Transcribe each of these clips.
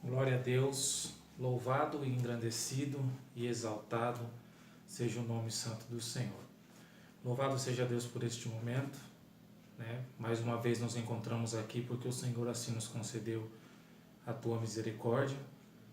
Glória a Deus, louvado e engrandecido e exaltado seja o nome santo do Senhor. Louvado seja Deus por este momento, né? Mais uma vez nos encontramos aqui porque o Senhor assim nos concedeu a tua misericórdia.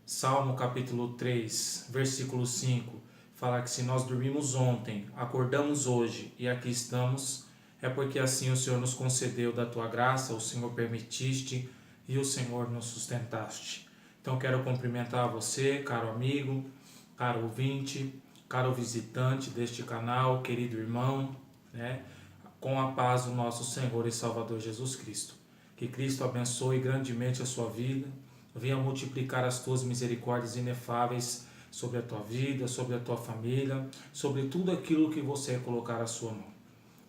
Salmo capítulo 3, versículo 5, fala que se nós dormimos ontem, acordamos hoje e aqui estamos, é porque assim o Senhor nos concedeu da tua graça, o Senhor permitiste e o Senhor nos sustentaste. Então quero cumprimentar você, caro amigo, caro ouvinte, caro visitante deste canal, querido irmão, né? Com a paz do nosso Senhor e Salvador Jesus Cristo. Que Cristo abençoe grandemente a sua vida, venha multiplicar as tuas misericórdias inefáveis sobre a tua vida, sobre a tua família, sobre tudo aquilo que você colocar a sua mão.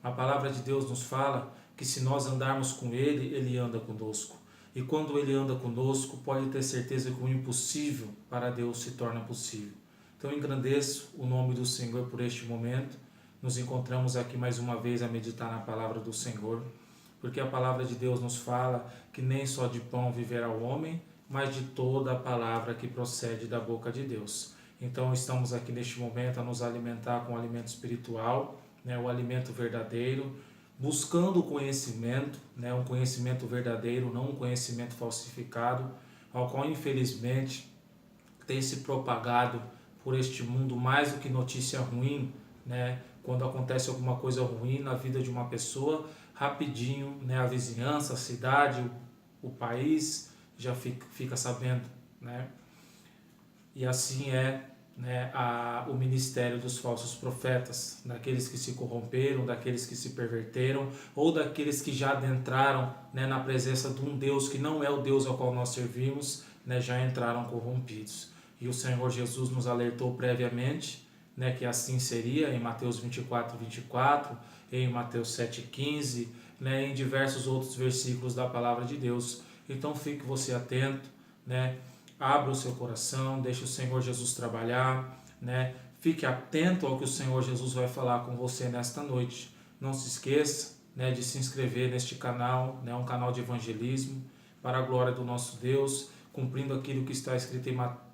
A palavra de Deus nos fala que se nós andarmos com Ele, Ele anda conosco. E quando Ele anda conosco, pode ter certeza que o impossível para Deus se torna possível. Então engrandeço o nome do Senhor por este momento. Nos encontramos aqui mais uma vez a meditar na palavra do Senhor, porque a palavra de Deus nos fala que nem só de pão viverá o homem, mas de toda a palavra que procede da boca de Deus. Então estamos aqui neste momento a nos alimentar com o alimento espiritual, né, o alimento verdadeiro, buscando o conhecimento, né, um conhecimento verdadeiro, não um conhecimento falsificado, ao qual infelizmente tem se propagado por este mundo mais do que notícia ruim, né? Quando acontece alguma coisa ruim na vida de uma pessoa, rapidinho, né, a vizinhança, a cidade, o país já fica sabendo, né? E assim é, né, o ministério dos falsos profetas, daqueles que se corromperam, daqueles que se perverteram, ou daqueles que já adentraram, né, na presença de um Deus que não é o Deus ao qual nós servimos, né, já entraram corrompidos. E o Senhor Jesus nos alertou previamente, né, que assim seria em Mateus 24, em Mateus 7,15, né, em diversos outros versículos da palavra de Deus. Então fique você atento, né? Abra o seu coração, deixe o Senhor Jesus trabalhar, né? Fique atento ao que o Senhor Jesus vai falar com você nesta noite. Não se esqueça, né, de se inscrever neste canal, né, um canal de evangelismo para a glória do nosso Deus, cumprindo aquilo que está escrito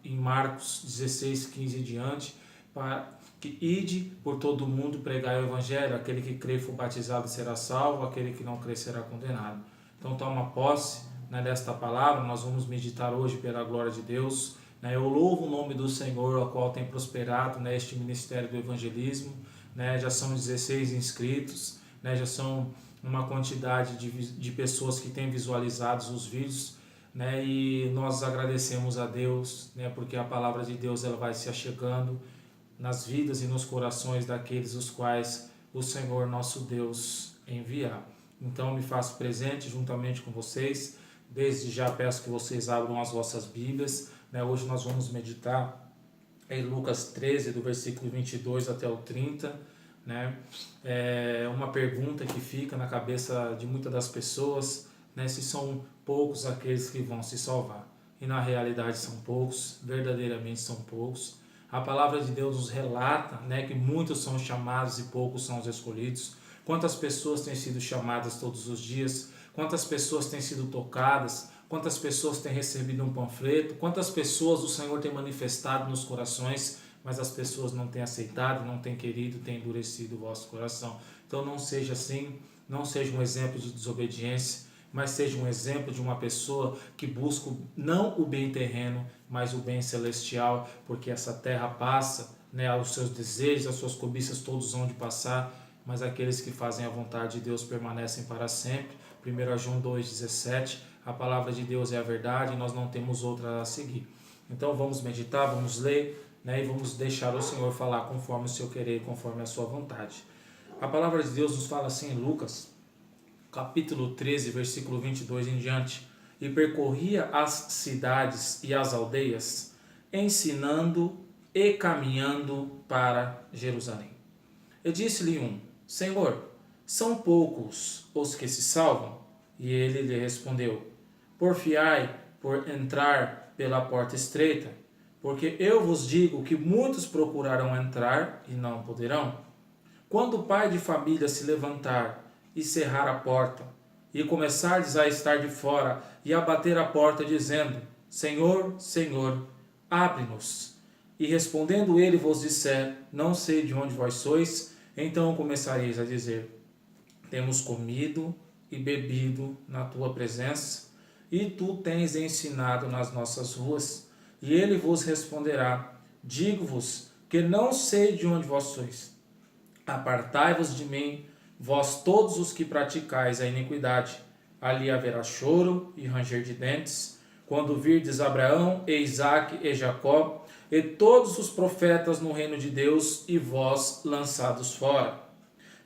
em Marcos 16:15 e diante, para que ide por todo o mundo pregar o evangelho, aquele que crê e for batizado será salvo, aquele que não crê será condenado. Então toma posse, né, desta palavra. Nós vamos meditar hoje pela glória de Deus, né? Eu louvo o nome do Senhor, ao qual tem prosperado, né, este ministério do evangelismo, né? Já são 16 inscritos, né? Já são uma quantidade de pessoas que têm visualizado os vídeos, né? E nós agradecemos a Deus, né, porque a palavra de Deus ela vai se achegando nas vidas e nos corações daqueles os quais o Senhor nosso Deus enviar. Então me faço presente juntamente com vocês. Desde já peço que vocês abram as vossas Bíblias, né? Hoje nós vamos meditar em Lucas 13, do versículo 22 até o 30, né? É uma pergunta que fica na cabeça de muitas das pessoas, né? Se são poucos aqueles que vão se salvar. E na realidade são poucos, verdadeiramente são poucos. A palavra de Deus nos relata, né, que muitos são chamados e poucos são os escolhidos. Quantas pessoas têm sido chamadas todos os dias? Quantas pessoas têm sido tocadas? Quantas pessoas têm recebido um panfleto? Quantas pessoas o Senhor tem manifestado nos corações, mas as pessoas não têm aceitado, não têm querido, têm endurecido o vosso coração. Então não seja assim, não seja um exemplo de desobediência, mas seja um exemplo de uma pessoa que busca não o bem terreno, mas o bem celestial, porque essa terra passa, né, os seus desejos, as suas cobiças todos vão de passar, mas aqueles que fazem a vontade de Deus permanecem para sempre. 1 João 2,17, a palavra de Deus é a verdade e nós não temos outra a seguir. Então vamos meditar, vamos ler, né, e vamos deixar o Senhor falar conforme o seu querer e conforme a sua vontade. A palavra de Deus nos fala assim em Lucas, capítulo 13, versículo 22 em diante: e percorria as cidades e as aldeias, ensinando e caminhando para Jerusalém. E disse-lhe um: Senhor, são poucos os que se salvam? E ele lhe respondeu: porfiai por entrar pela porta estreita, porque eu vos digo que muitos procurarão entrar e não poderão. Quando o pai de família se levantar e cerrar a porta, e começardes a estar de fora e a bater a porta, dizendo: Senhor, Senhor, abre-nos. E respondendo ele vos disser, não sei de onde vós sois, então começareis a dizer, temos comido e bebido na tua presença, e tu tens ensinado nas nossas ruas. E ele vos responderá, digo-vos que não sei de onde vós sois. Apartai-vos de mim, vós todos os que praticais a iniquidade. Ali haverá choro e ranger de dentes, quando virdes Abraão, e Isaque e Jacó, e todos os profetas no reino de Deus, e vós lançados fora.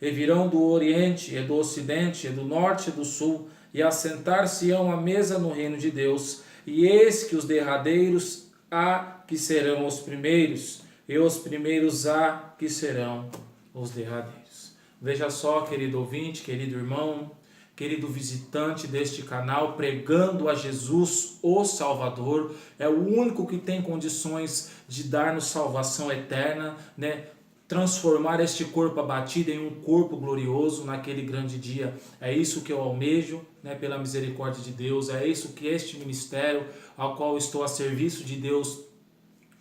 E virão do oriente, e do ocidente, e do norte e do sul, e assentar-se-ão à mesa no reino de Deus. E eis que os derradeiros há que serão os primeiros, e os primeiros há que serão os derradeiros. Veja só, querido ouvinte, querido irmão, querido visitante deste canal, pregando a Jesus, o Salvador, é o único que tem condições de dar-nos salvação eterna, né? Transformar este corpo abatido em um corpo glorioso naquele grande dia. É isso que eu almejo, né, pela misericórdia de Deus, é isso que este ministério, ao qual estou a serviço de Deus,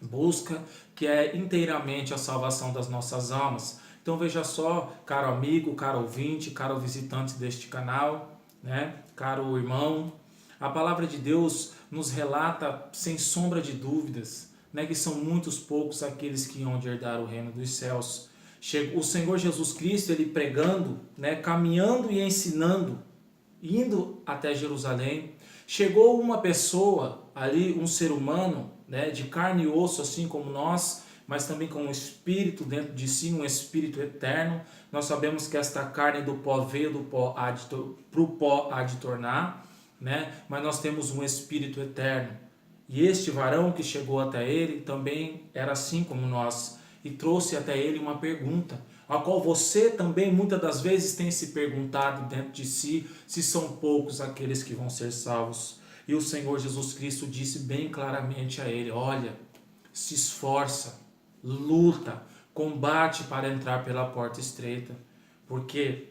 busca, que é inteiramente a salvação das nossas almas. Então veja só, caro amigo, caro ouvinte, caro visitante deste canal, né, caro irmão, a palavra de Deus nos relata sem sombra de dúvidas, né, que são muitos poucos aqueles que hão de herdar o reino dos céus. O Senhor Jesus Cristo, ele pregando, né, caminhando e ensinando, indo até Jerusalém, chegou uma pessoa ali, um ser humano, né, de carne e osso, assim como nós, mas também com um espírito dentro de si, um espírito eterno. Nós sabemos que esta carne do pó veio do pó para o pó há de tornar, né, mas nós temos um espírito eterno. E este varão que chegou até ele também era assim como nós, e trouxe até ele uma pergunta, a qual você também muitas das vezes tem se perguntado dentro de si, se são poucos aqueles que vão ser salvos. E o Senhor Jesus Cristo disse bem claramente a ele, olha, se esforça, luta, combate para entrar pela porta estreita, porque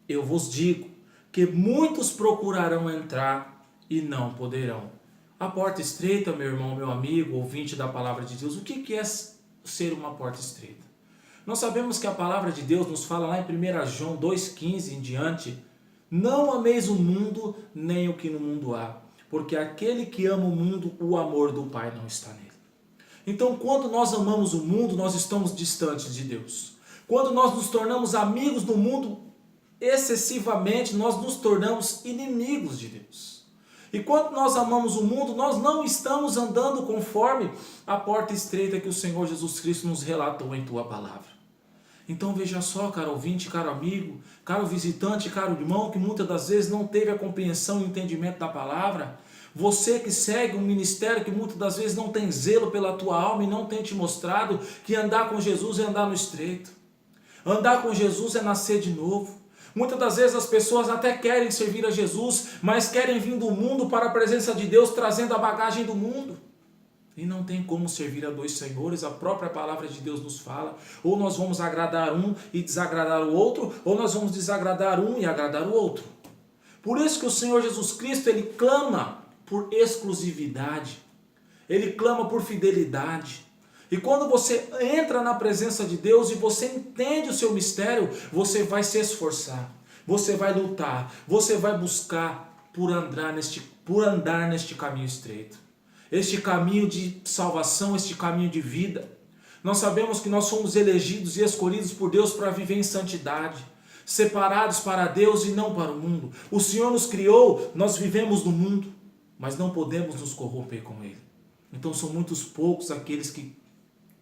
eu vos digo que muitos procurarão entrar e não poderão. A porta estreita, meu irmão, meu amigo, ouvinte da palavra de Deus, o que é ser uma porta estreita? Nós sabemos que a palavra de Deus nos fala lá em 1 João 2,15 em diante, não ameis o mundo, nem o que no mundo há, porque aquele que ama o mundo, o amor do Pai não está nele. Então, quando nós amamos o mundo, nós estamos distantes de Deus. Quando nós nos tornamos amigos do mundo excessivamente, nós nos tornamos inimigos de Deus. E quando nós amamos o mundo, nós não estamos andando conforme a porta estreita que o Senhor Jesus Cristo nos relatou em tua palavra. Então veja só, caro ouvinte, caro amigo, caro visitante, caro irmão, que muitas das vezes não teve a compreensão e o entendimento da palavra. Você que segue um ministério que muitas das vezes não tem zelo pela tua alma e não tem te mostrado que andar com Jesus é andar no estreito. Andar com Jesus é nascer de novo. Muitas das vezes as pessoas até querem servir a Jesus, mas querem vir do mundo para a presença de Deus trazendo a bagagem do mundo. E não tem como servir a dois senhores, a própria palavra de Deus nos fala. Ou nós vamos agradar um e desagradar o outro, ou nós vamos desagradar um e agradar o outro. Por isso que o Senhor Jesus Cristo, ele clama por exclusividade, ele clama por fidelidade. E quando você entra na presença de Deus e você entende o seu mistério, você vai se esforçar, você vai lutar, você vai buscar por andar neste caminho estreito. Este caminho de salvação, este caminho de vida. Nós sabemos que nós somos elegidos e escolhidos por Deus para viver em santidade, separados para Deus e não para o mundo. O Senhor nos criou, nós vivemos no mundo, mas não podemos nos corromper com Ele. Então são muitos poucos aqueles que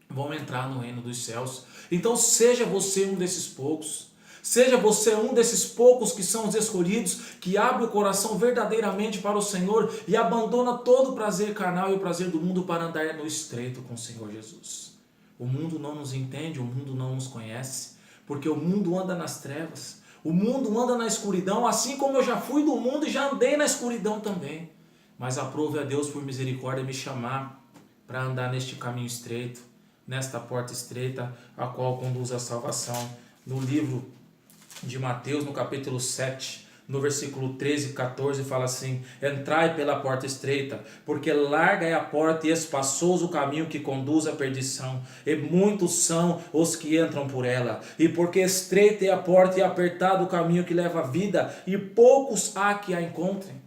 vão entrar no reino dos céus. Então seja você um desses poucos. Seja você um desses poucos que são os escolhidos, que abre o coração verdadeiramente para o Senhor e abandona todo o prazer carnal e o prazer do mundo para andar no estreito com o Senhor Jesus. O mundo não nos entende, o mundo não nos conhece, porque o mundo anda nas trevas, o mundo anda na escuridão, assim como eu já fui do mundo e já andei na escuridão também. Mas aprove a Deus por misericórdia me chamar para andar neste caminho estreito, nesta porta estreita, a qual conduz à salvação. No livro de Mateus, no capítulo 7, no versículo 13 e 14 fala assim: entrai pela porta estreita, porque larga é a porta e espaçoso o caminho que conduz à perdição, e muitos são os que entram por ela. E porque estreita é a porta e apertado o caminho que leva à vida, e poucos há que a encontrem.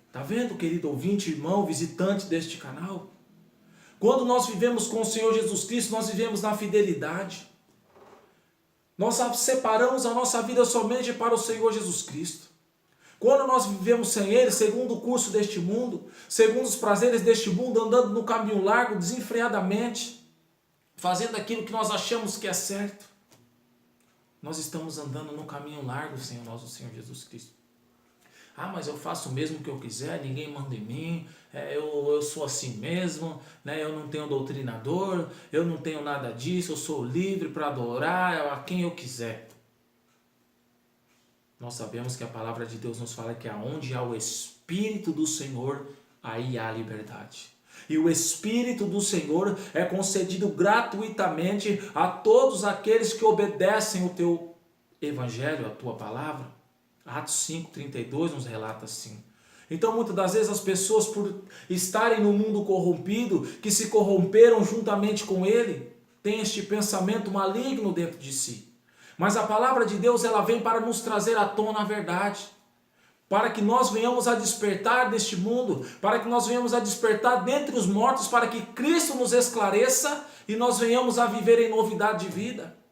Está vendo, querido ouvinte, irmão, visitante deste canal? Quando nós vivemos com o Senhor Jesus Cristo, nós vivemos na fidelidade. Nós separamos a nossa vida somente para o Senhor Jesus Cristo. Quando nós vivemos sem Ele, segundo o curso deste mundo, segundo os prazeres deste mundo, andando no caminho largo, desenfreadamente, fazendo aquilo que nós achamos que é certo, nós estamos andando no caminho largo sem o nosso Senhor Jesus Cristo. Ah, mas eu faço mesmo o que eu quiser, ninguém manda em mim, eu sou assim mesmo, né? Eu não tenho doutrinador, eu não tenho nada disso, eu sou livre para adorar a quem eu quiser. Nós sabemos que a palavra de Deus nos fala que aonde há o Espírito do Senhor, aí há liberdade. E o Espírito do Senhor é concedido gratuitamente a todos aqueles que obedecem o teu evangelho, a tua palavra. Atos 5,32 nos relata assim. Então muitas das vezes as pessoas, por estarem no mundo corrompido, que se corromperam juntamente com ele, têm este pensamento maligno dentro de si. Mas a palavra de Deus, ela vem para nos trazer à tona a verdade, para que nós venhamos a despertar deste mundo, para que nós venhamos a despertar dentre os mortos, para que Cristo nos esclareça e nós venhamos a viver em novidade de vida.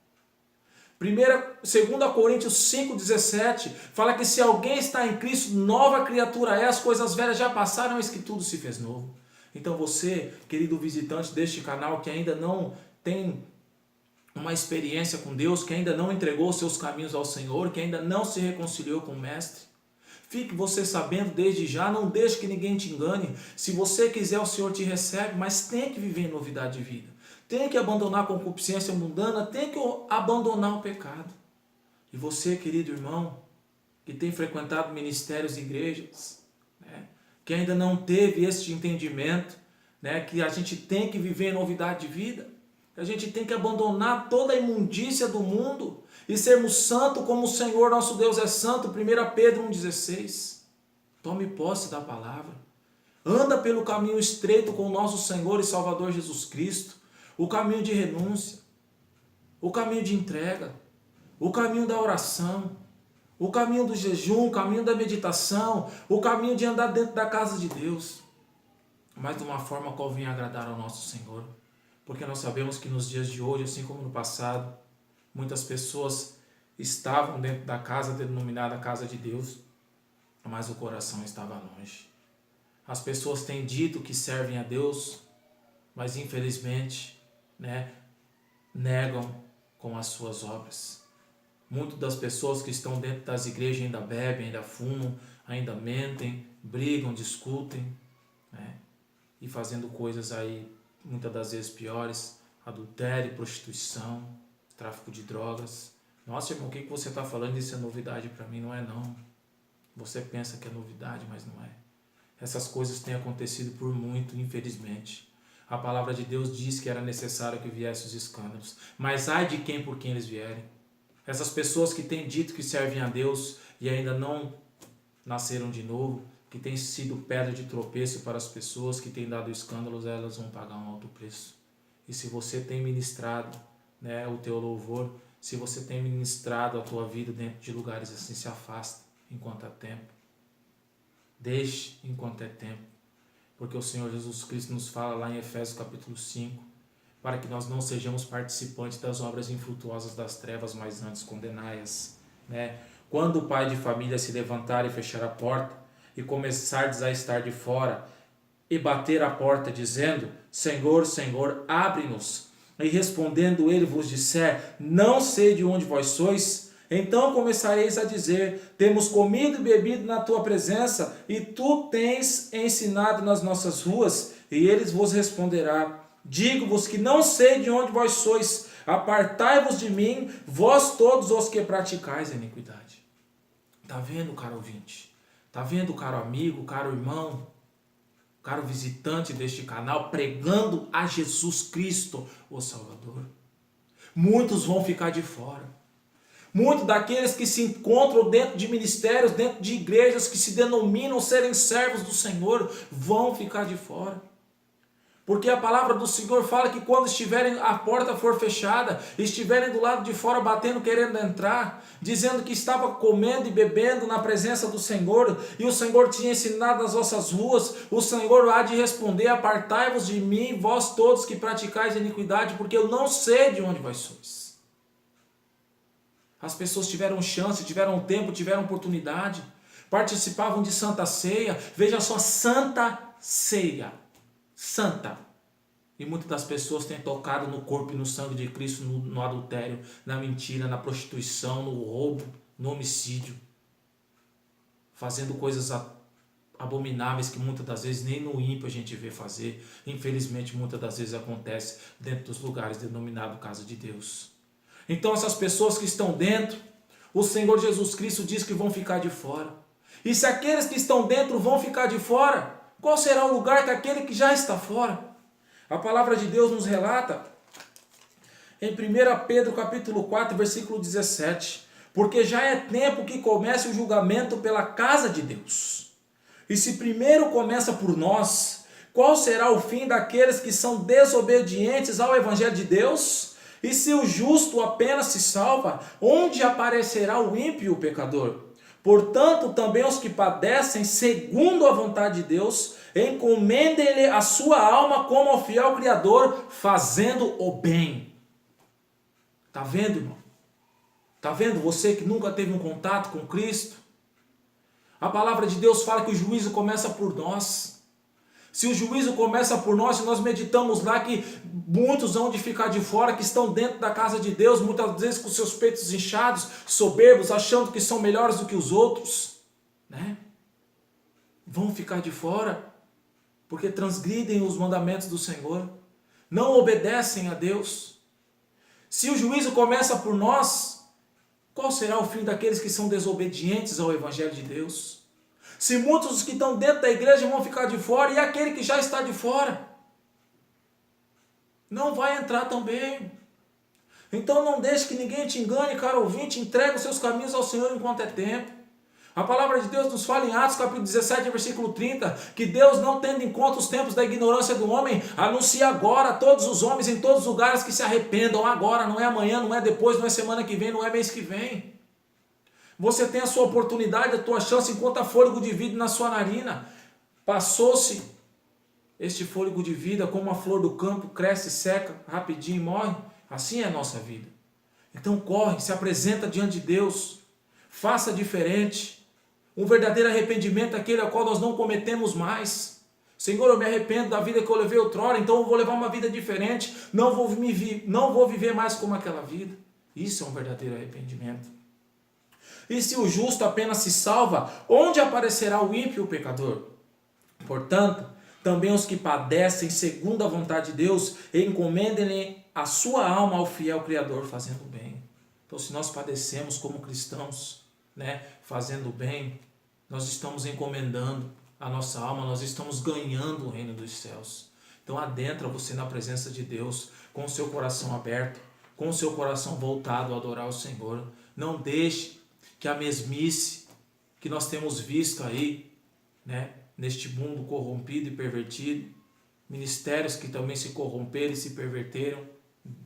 2 Coríntios 5,17 fala que se alguém está em Cristo, nova criatura é, as coisas velhas já passaram, eis que tudo se fez novo. Então você, querido visitante deste canal, que ainda não tem uma experiência com Deus, que ainda não entregou os seus caminhos ao Senhor, que ainda não se reconciliou com o Mestre, fique você sabendo desde já, não deixe que ninguém te engane. Se você quiser, o Senhor te recebe, mas tem que viver em novidade de vida. Tem que abandonar a concupiscência mundana, tem que abandonar o pecado. E você, querido irmão, que tem frequentado ministérios e igrejas, né, que ainda não teve este entendimento, né, que a gente tem que viver em novidade de vida, que a gente tem que abandonar toda a imundícia do mundo e sermos santos como o Senhor nosso Deus é santo. 1 Pedro 1,16. Tome posse da palavra. Anda pelo caminho estreito com o nosso Senhor e Salvador Jesus Cristo. O caminho de renúncia, o caminho de entrega, o caminho da oração, o caminho do jejum, o caminho da meditação, o caminho de andar dentro da casa de Deus, mas de uma forma qual venha agradar ao nosso Senhor. Porque nós sabemos que nos dias de hoje, assim como no passado, muitas pessoas estavam dentro da casa denominada casa de Deus, mas o coração estava longe. As pessoas têm dito que servem a Deus, mas infelizmente, negam com as suas obras. Muitas das pessoas que estão dentro das igrejas ainda bebem, ainda fumam, ainda mentem, brigam, discutem, e fazendo coisas aí muitas das vezes piores: adultério, prostituição, tráfico de drogas. Nossa, irmão, o que você está falando? Isso é novidade para mim? Não é não. Você pensa que é novidade, mas não é. Essas coisas têm acontecido por muito, infelizmente. A palavra de Deus diz que era necessário que viessem os escândalos. Mas ai de quem por quem eles vierem. Essas pessoas que têm dito que servem a Deus e ainda não nasceram de novo, que têm sido pedra de tropeço para as pessoas, que têm dado escândalos, elas vão pagar um alto preço. E se você tem ministrado, o teu louvor, se você tem ministrado a tua vida dentro de lugares assim, se afasta enquanto há tempo. Deixe enquanto é tempo. Porque o Senhor Jesus Cristo nos fala lá em Efésios capítulo 5, para que nós não sejamos participantes das obras infrutuosas das trevas, mas antes condenai-as. Quando o pai de família se levantar e fechar a porta, e começardes a estar de fora, e bater a porta, dizendo: Senhor, Senhor, abre-nos. E respondendo ele vos disser: não sei de onde vós sois, então começareis a dizer: temos comido e bebido na tua presença, e tu tens ensinado nas nossas ruas. E eles vos responderá: digo-vos que não sei de onde vós sois, apartai-vos de mim, vós todos os que praticais a iniquidade. Está vendo, caro ouvinte? Está vendo, caro amigo, caro irmão, caro visitante deste canal, pregando a Jesus Cristo, o Salvador? Muitos vão ficar de fora. Muitos daqueles que se encontram dentro de ministérios, dentro de igrejas que se denominam serem servos do Senhor, vão ficar de fora. Porque a palavra do Senhor fala que quando estiverem, a porta for fechada, estiverem do lado de fora batendo, querendo entrar, dizendo que estava comendo e bebendo na presença do Senhor, e o Senhor tinha ensinado nas vossas ruas, o Senhor há de responder: apartai-vos de mim, vós todos que praticais iniquidade, porque eu não sei de onde vós sois. As pessoas tiveram chance, tiveram tempo, tiveram oportunidade, participavam de Santa Ceia. Veja só, Santa Ceia. Santa. E muitas das pessoas têm tocado no corpo e no sangue de Cristo, no adultério, na mentira, na prostituição, no roubo, no homicídio, fazendo coisas abomináveis que muitas das vezes nem no ímpio a gente vê fazer. Infelizmente muitas das vezes acontece dentro dos lugares denominados casa de Deus. Então essas pessoas que estão dentro, o Senhor Jesus Cristo diz que vão ficar de fora. E se aqueles que estão dentro vão ficar de fora, qual será o lugar daquele que já está fora? A palavra de Deus nos relata em 1 Pedro capítulo 4, versículo 17. Porque já é tempo que comece o julgamento pela casa de Deus. E se primeiro começa por nós, qual será o fim daqueles que são desobedientes ao Evangelho de Deus? E se o justo apenas se salva, onde aparecerá o ímpio e o pecador? Portanto, também os que padecem segundo a vontade de Deus, encomendem-lhe a sua alma como ao fiel Criador, fazendo o bem. Está vendo, irmão? Está vendo você que nunca teve um contato com Cristo? A palavra de Deus fala que o juízo começa por nós. Se o juízo começa por nós, se nós meditamos lá que muitos vão de ficar de fora, que estão dentro da casa de Deus, muitas vezes com seus peitos inchados, soberbos, achando que são melhores do que os outros, né? Vão ficar de fora, porque transgridem os mandamentos do Senhor, não obedecem a Deus. Se o juízo começa por nós, qual será o fim daqueles que são desobedientes ao Evangelho de Deus? Se muitos que estão dentro da igreja vão ficar de fora, e aquele que já está de fora não vai entrar também. Então não deixe que ninguém te engane, caro ouvinte. Entregue os seus caminhos ao Senhor enquanto é tempo. A palavra de Deus nos fala em Atos capítulo 17, versículo 30, que Deus, não tendo em conta os tempos da ignorância do homem, anuncia agora a todos os homens em todos os lugares que se arrependam agora. Não é amanhã, não é depois, não é semana que vem, não é mês que vem. Você tem a sua oportunidade, a tua chance enquanto há fôlego de vida na sua narina. Passou-se este fôlego de vida como a flor do campo, cresce, seca, rapidinho e morre. Assim é a nossa vida. Então corre, se apresenta diante de Deus, faça diferente. Um verdadeiro arrependimento é aquele ao qual nós não cometemos mais. Senhor, eu me arrependo da vida que eu levei outrora, então eu vou levar uma vida diferente. Não vou viver mais como aquela vida. Isso é um verdadeiro arrependimento. E se o justo apenas se salva, onde aparecerá o ímpio e o pecador? Portanto, também os que padecem segundo a vontade de Deus, encomendem a sua alma ao fiel Criador, fazendo bem. Então, se nós padecemos como cristãos, né, fazendo bem, nós estamos encomendando a nossa alma, nós estamos ganhando o reino dos céus. Então, adentra você na presença de Deus, com o seu coração aberto, com o seu coração voltado a adorar o Senhor. Não deixe que a mesmice que nós temos visto aí, né, neste mundo corrompido e pervertido, ministérios que também se corromperam e se perverteram,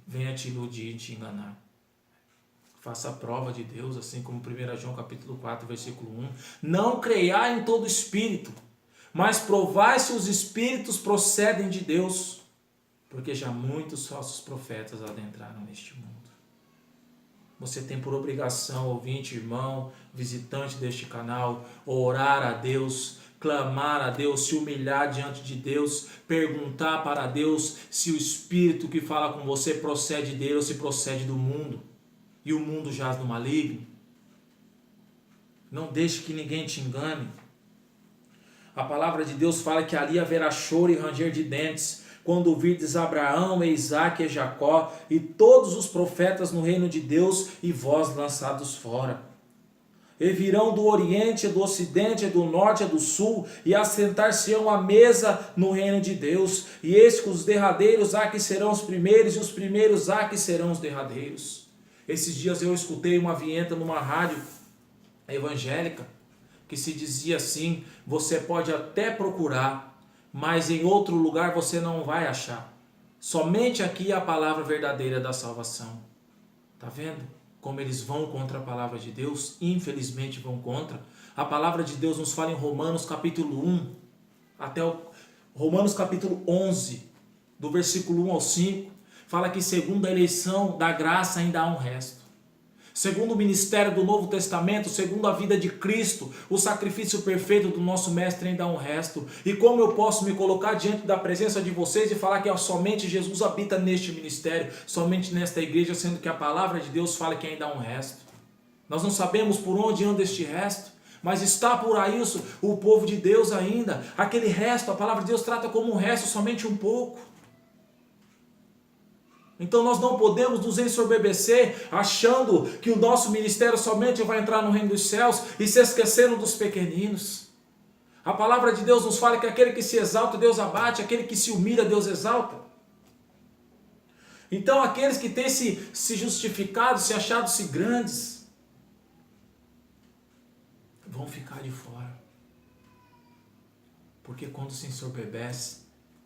venha te iludir e te enganar. Faça a prova de Deus, assim como 1 João capítulo 4, versículo 1. Não creiai em todo espírito, mas provai se os espíritos procedem de Deus, porque já muitos falsos profetas adentraram neste mundo. Você tem por obrigação, ouvinte, irmão, visitante deste canal, orar a Deus, clamar a Deus, se humilhar diante de Deus, perguntar para Deus se o Espírito que fala com você procede dele ou se procede do mundo, e o mundo jaz no maligno. Não deixe que ninguém te engane. A palavra de Deus fala que ali haverá choro e ranger de dentes, quando ouvirdes Abraão, e Isaque e Jacó, e todos os profetas no reino de Deus, e vós lançados fora. E virão do oriente, do ocidente, do norte e do sul, e assentar-se-ão à mesa no reino de Deus. E eis que os derradeiros há que serão os primeiros, e os primeiros há que serão os derradeiros. Esses dias eu escutei uma vinheta numa rádio evangélica que se dizia assim: você pode até procurar, mas em outro lugar você não vai achar. Somente aqui a palavra verdadeira da salvação. Tá vendo como eles vão contra a palavra de Deus? Infelizmente vão contra. A palavra de Deus nos fala em Romanos capítulo 1 até o Romanos capítulo 11, do versículo 1 ao 5, fala que segundo a eleição da graça ainda há um resto. Segundo o ministério do Novo Testamento, segundo a vida de Cristo, o sacrifício perfeito do nosso Mestre ainda há um resto. E como eu posso me colocar diante da presença de vocês e falar que somente Jesus habita neste ministério, somente nesta igreja, sendo que a palavra de Deus fala que ainda há um resto? Nós não sabemos por onde anda este resto, mas está por aí o povo de Deus ainda. Aquele resto, a palavra de Deus trata como um resto, somente um pouco. Então nós não podemos nos ensoberbecer achando que o nosso ministério somente vai entrar no reino dos céus e se esquecendo dos pequeninos. A palavra de Deus nos fala que aquele que se exalta, Deus abate, aquele que se humilha, Deus exalta. Então aqueles que têm se justificado, se achado-se grandes, vão ficar de fora. Porque quando se ensoberbece,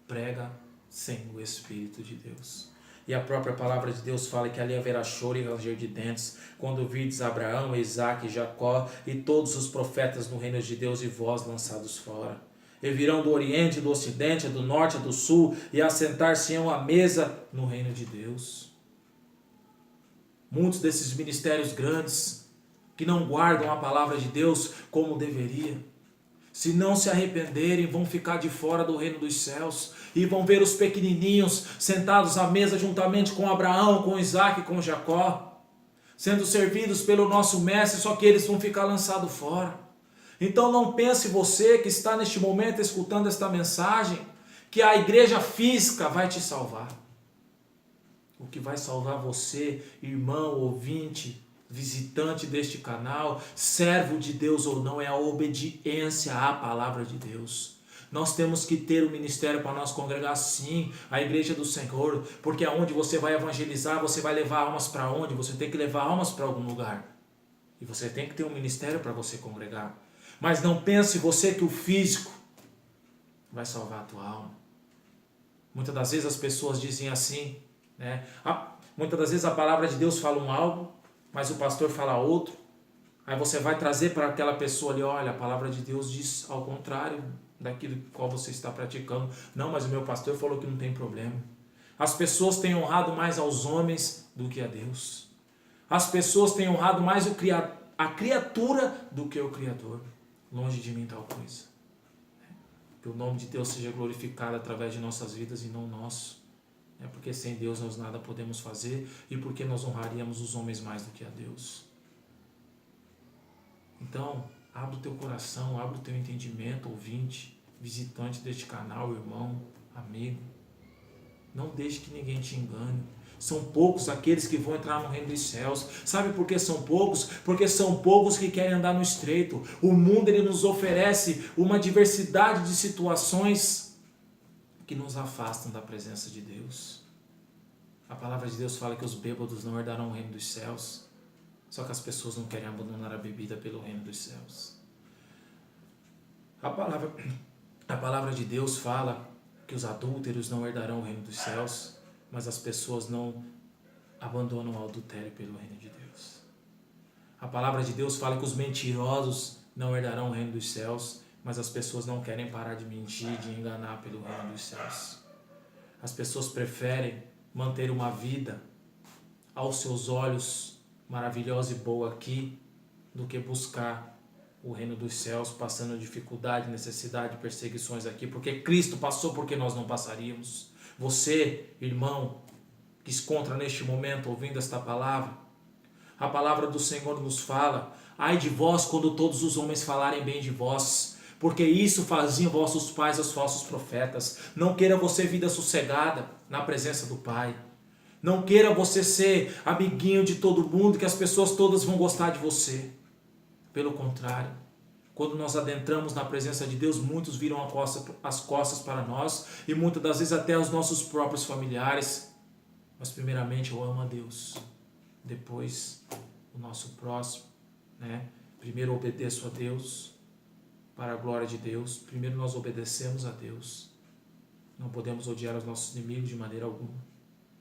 prega sem o Espírito de Deus. E a própria palavra de Deus fala que ali haverá choro e ranger de dentes, quando virdes Abraão, Isaque e Jacó e todos os profetas no reino de Deus e vós lançados fora. E virão do oriente, do ocidente, do norte, do sul, e assentar-se-ão à mesa no reino de Deus. Muitos desses ministérios grandes, que não guardam a palavra de Deus como deveria, se não se arrependerem, vão ficar de fora do reino dos céus e vão ver os pequenininhos sentados à mesa juntamente com Abraão, com Isaque, com Jacó, sendo servidos pelo nosso mestre, só que eles vão ficar lançados fora. Então não pense você que está neste momento escutando esta mensagem, que a igreja física vai te salvar. O que vai salvar você, irmão, ouvinte, visitante deste canal, servo de Deus ou não, é a obediência à palavra de Deus. Nós temos que ter o ministério para nós congregar, sim, a igreja do Senhor, porque aonde você vai evangelizar, você vai levar almas para onde? Você tem que levar almas para algum lugar. E você tem que ter um ministério para você congregar. Mas não pense você que o físico vai salvar a tua alma. Muitas das vezes as pessoas dizem assim, né? Muitas das vezes a palavra de Deus fala um algo, mas o pastor fala outro. Aí você vai trazer para aquela pessoa ali: olha, a palavra de Deus diz ao contrário daquilo qual você está praticando. Não, mas o meu pastor falou que não tem problema. As pessoas têm honrado mais aos homens do que a Deus. As pessoas têm honrado mais a criatura do que o Criador. Longe de mim tal coisa. Que o nome de Deus seja glorificado através de nossas vidas e não nosso. Porque sem Deus nós nada podemos fazer e porque nós honraríamos os homens mais do que a Deus. Então, abre o teu coração, abre o teu entendimento, ouvinte, visitante deste canal, irmão, amigo. Não deixe que ninguém te engane. São poucos aqueles que vão entrar no reino dos céus. Sabe por que são poucos? Porque são poucos que querem andar no estreito. O mundo ele nos oferece uma diversidade de situações que nos afastam da presença de Deus. A palavra de Deus fala que os bêbados não herdarão o reino dos céus. Só que as pessoas não querem abandonar a bebida pelo reino dos céus. A palavra de Deus fala que os adúlteros não herdarão o reino dos céus, mas as pessoas não abandonam o adultério pelo reino de Deus. A palavra de Deus fala que os mentirosos não herdarão o reino dos céus, mas as pessoas não querem parar de mentir, de enganar pelo reino dos céus. As pessoas preferem manter uma vida aos seus olhos maravilhosa e boa aqui, do que buscar o reino dos céus, passando dificuldade, necessidade, perseguições aqui, porque Cristo passou porque nós não passaríamos. Você, irmão, que se encontra neste momento ouvindo esta palavra, a palavra do Senhor nos fala: ai de vós quando todos os homens falarem bem de vós, porque isso faziam vossos pais os falsos profetas. Não queira você vida sossegada na presença do Pai. Não queira você ser amiguinho de todo mundo, que as pessoas todas vão gostar de você. Pelo contrário, quando nós adentramos na presença de Deus, muitos viram as costas para nós e muitas das vezes até os nossos próprios familiares. Mas primeiramente eu amo a Deus. depois o nosso próximo, né? Primeiro obedeço a Deus, para a glória de Deus. Primeiro nós obedecemos a Deus. Não podemos odiar os nossos inimigos de maneira alguma,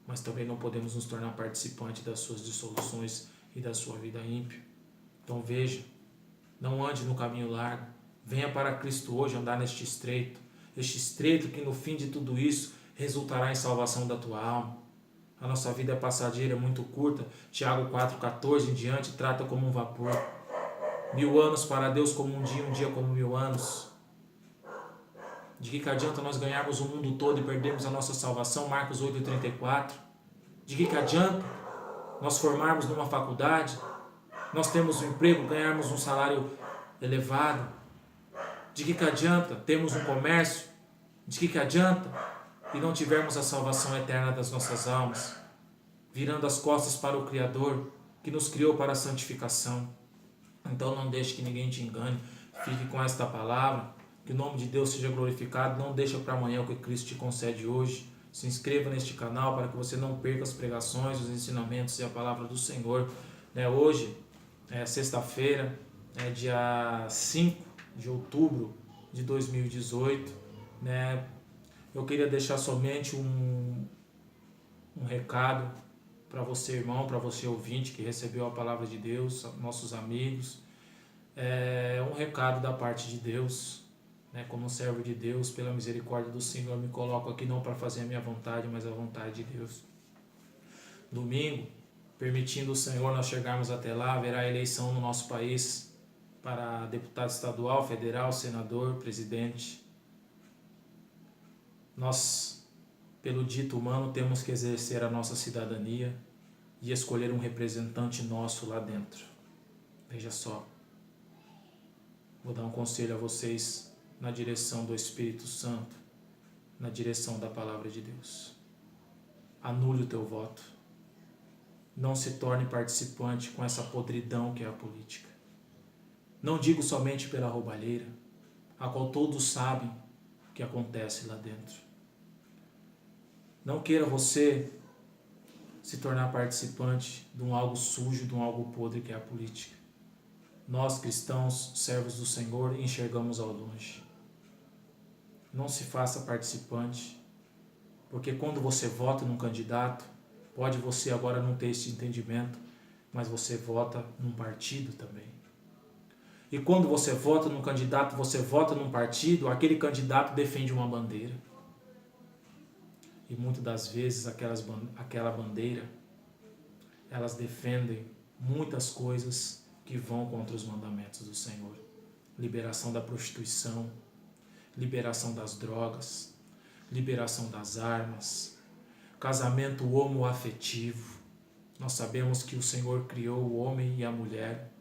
mas também não podemos nos tornar participantes das suas dissoluções e da sua vida ímpia. Então veja, não ande no caminho largo. Venha para Cristo hoje andar neste estreito. Este estreito que no fim de tudo isso resultará em salvação da tua alma. A nossa vida é passageira, é muito curta. Tiago 4,14 em diante trata como um vapor. 1000 anos para Deus como um dia como 1000 anos. De que adianta nós ganharmos o mundo todo e perdermos a nossa salvação? Marcos 8,34. De que adianta nós formarmos numa faculdade, nós temos um emprego, ganharmos um salário elevado? De que adianta termos um comércio? De que adianta e não tivermos a salvação eterna das nossas almas, virando as costas para o Criador que nos criou para a santificação? Então não deixe que ninguém te engane. Fique com esta palavra. Que o nome de Deus seja glorificado. Não deixa para amanhã o que Cristo te concede hoje. Se inscreva neste canal para que você não perca as pregações, os ensinamentos e a palavra do Senhor. Hoje é sexta-feira, dia 5 de outubro de 2018. Eu queria deixar somente um recado para você, irmão, para você, ouvinte, que recebeu a palavra de Deus, nossos amigos. Um recado da parte de Deus. Como servo de Deus, pela misericórdia do Senhor, me coloco aqui não para fazer a minha vontade, mas a vontade de Deus. Domingo, permitindo o Senhor nós chegarmos até lá, haverá eleição no nosso país para deputado estadual, federal, senador, presidente. Nós, pelo dito humano, temos que exercer a nossa cidadania e escolher um representante nosso lá dentro. Veja só, vou dar um conselho a vocês na direção do Espírito Santo, na direção da palavra de Deus. Anule o teu voto. Não se torne participante com essa podridão que é a política. Não digo somente pela roubalheira, a qual todos sabem o que acontece lá dentro. Não queira você se tornar participante de um algo sujo, de um algo podre que é a política. Nós, cristãos, servos do Senhor, enxergamos ao longe. Não se faça participante, porque quando você vota num candidato, pode você agora não ter esse entendimento, mas você vota num partido também. E quando você vota num candidato, você vota num partido, aquele candidato defende uma bandeira. E muitas das vezes aquela bandeira, elas defendem muitas coisas que vão contra os mandamentos do Senhor. Liberação da prostituição, liberação das drogas, liberação das armas, casamento homoafetivo. Nós sabemos que o Senhor criou o homem e a mulher.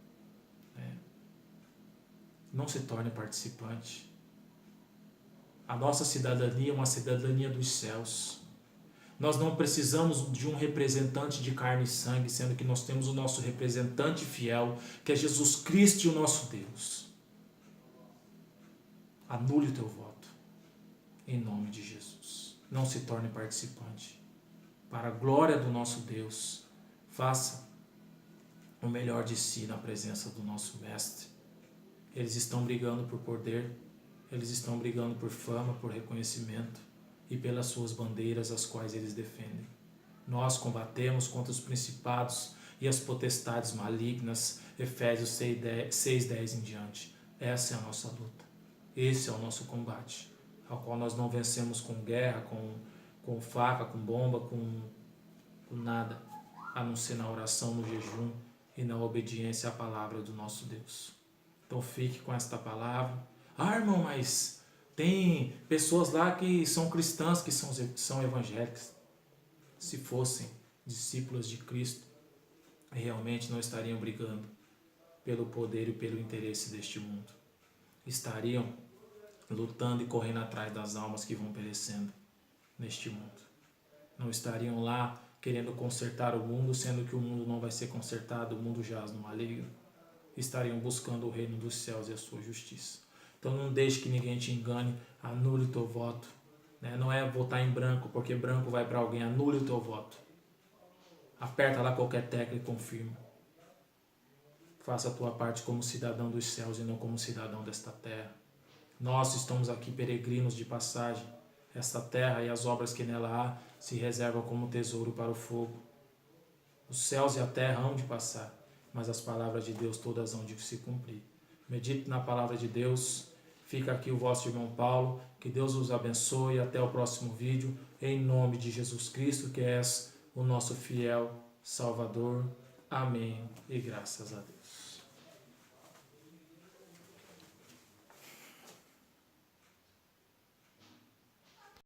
Não se torne participante. A nossa cidadania é uma cidadania dos céus. Nós não precisamos de um representante de carne e sangue, sendo que nós temos o nosso representante fiel, que é Jesus Cristo e o nosso Deus. Anule o teu voto, em nome de Jesus. Não se torne participante. Para a glória do nosso Deus, faça o melhor de si na presença do nosso Mestre. Eles estão brigando por poder, eles estão brigando por fama, por reconhecimento e pelas suas bandeiras, as quais eles defendem. Nós combatemos contra os principados e as potestades malignas, Efésios 6:10 em diante. Essa é a nossa luta. Esse é o nosso combate, ao qual nós não vencemos com guerra, com faca, com bomba, com nada, a não ser na oração, no jejum e na obediência à palavra do nosso Deus. Então fique com esta palavra. Irmão, mas tem pessoas lá que são cristãs, que são evangélicas. Se fossem discípulos de Cristo, realmente não estariam brigando pelo poder e pelo interesse deste mundo. Estariam lutando e correndo atrás das almas que vão perecendo neste mundo. Não estariam lá querendo consertar o mundo, sendo que o mundo não vai ser consertado, o mundo jaz no maligno. Estariam buscando o reino dos céus e a sua justiça. Então não deixe que ninguém te engane, anule o teu voto. Não é votar em branco, porque branco vai para alguém, anule o teu voto. Aperta lá qualquer tecla e confirma. Faça a tua parte como cidadão dos céus e não como cidadão desta terra. Nós estamos aqui peregrinos de passagem. Esta terra e as obras que nela há se reservam como tesouro para o fogo. Os céus e a terra hão de passar, mas as palavras de Deus todas hão de se cumprir. Medite na palavra de Deus. Fica aqui o vosso irmão Paulo. Que Deus os abençoe e até o próximo vídeo. Em nome de Jesus Cristo, que és o nosso fiel Salvador. Amém e graças a Deus.